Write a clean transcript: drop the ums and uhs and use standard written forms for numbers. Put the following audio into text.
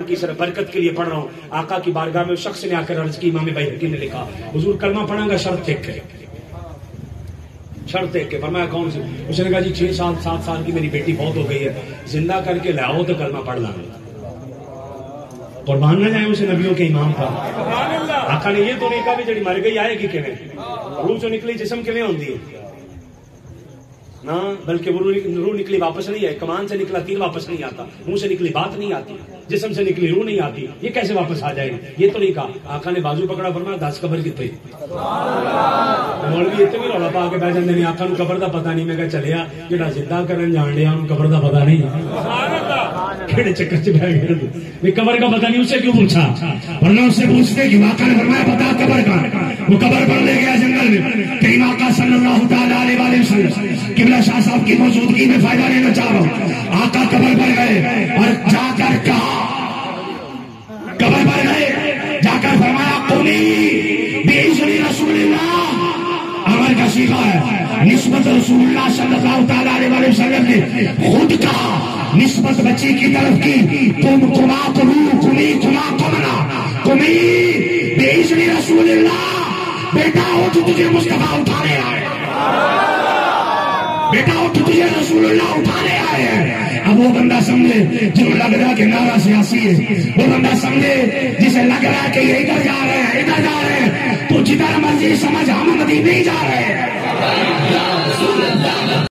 کی صرف برکت کے لیے پڑھ رہا ہوں. آقا کی بارگاہ میں شخص نے آ کر عرض کی، امام بیہقی نے لکھا، حضور کلمہ پڑھاں گا شرط دیکھ کے، شرط دیکھ کے. فرمایا کون سی؟ اس نے کہا جی 6 سال 7 سال کی میری بیٹی بہت ہو گئی ہے، زندہ کر کے لاؤ تو کلمہ پڑھ لاؤں. قربان نہ جائیں اسے نبیوں کے امام پر. آقا نے یہ تو نہیں کہا بھی جڑی مر گئی آئے گی کیویں، روح چوں نکلی جسم کیویں ہوندی ہے نہ، بلکہ وہ روح نکلی واپس نہیں ہے. کمان سے نکلا تیر واپس نہیں آتا، منہ سے نکلی بات نہیں آتی، جسم سے نکلی روح نہیں آتی، یہ کیسے واپس آ جائے گی؟ یہ تو نہیں کہا. آقا نے بازو پکڑا، فرمایا 10 قبر کتنے. مولوی اتنے بھی رولا پا کے بہ جاندے نے، آقا نو قبر دا پتہ نہیں. میں کہا چلیا جڑا زندہ کرن جان ڈیا انہوں قبر دا پتہ نہیں. کہڑے چکر چ بہ گئے قبر کا پتہ نہیں. اسے کیوں پوچھا؟ ورنہ اس سے پوچھتے کہ آقا نے فرمایا بتا قبر کا. وہ قبر پر لے گیا جنگل میں. کہیں آقا صلی اللہ تعالی علیہ وسلم قبلہ شاہ صاحب کی موجودگی میں فائدہ لینا چاہ رہا ہوں. آقا قبر پر گئے اور جا کر کہا، قبر پر گئے جا کر فرمایا قومی بإذن رسول اللہ. امر کا سیکھا ہے، نسبت رسول اللہ صلی اللہ تعالی علیہ وسلم نے خود کہا، نسبت بچی کی طرف کی، تم کما کرو کمی کما کمنا کمی بإذن رسول اللہ. بیٹا اٹھ تجھے مصطفیٰ اٹھانے آئے، بیٹا اٹھ تجھے رسول اللہ اٹھانے آئے ہیں. اب وہ بندہ سمجھے جو لگ رہا کہ نعرہ سیاسی ہے، وہ بندہ سمجھے جسے لگ رہا کہ یہ ادھر جا رہے ہیں ادھر جا رہے ہیں، تو جدھر مرضی سمجھ ہم مدینے نہیں جا رہے ہیں.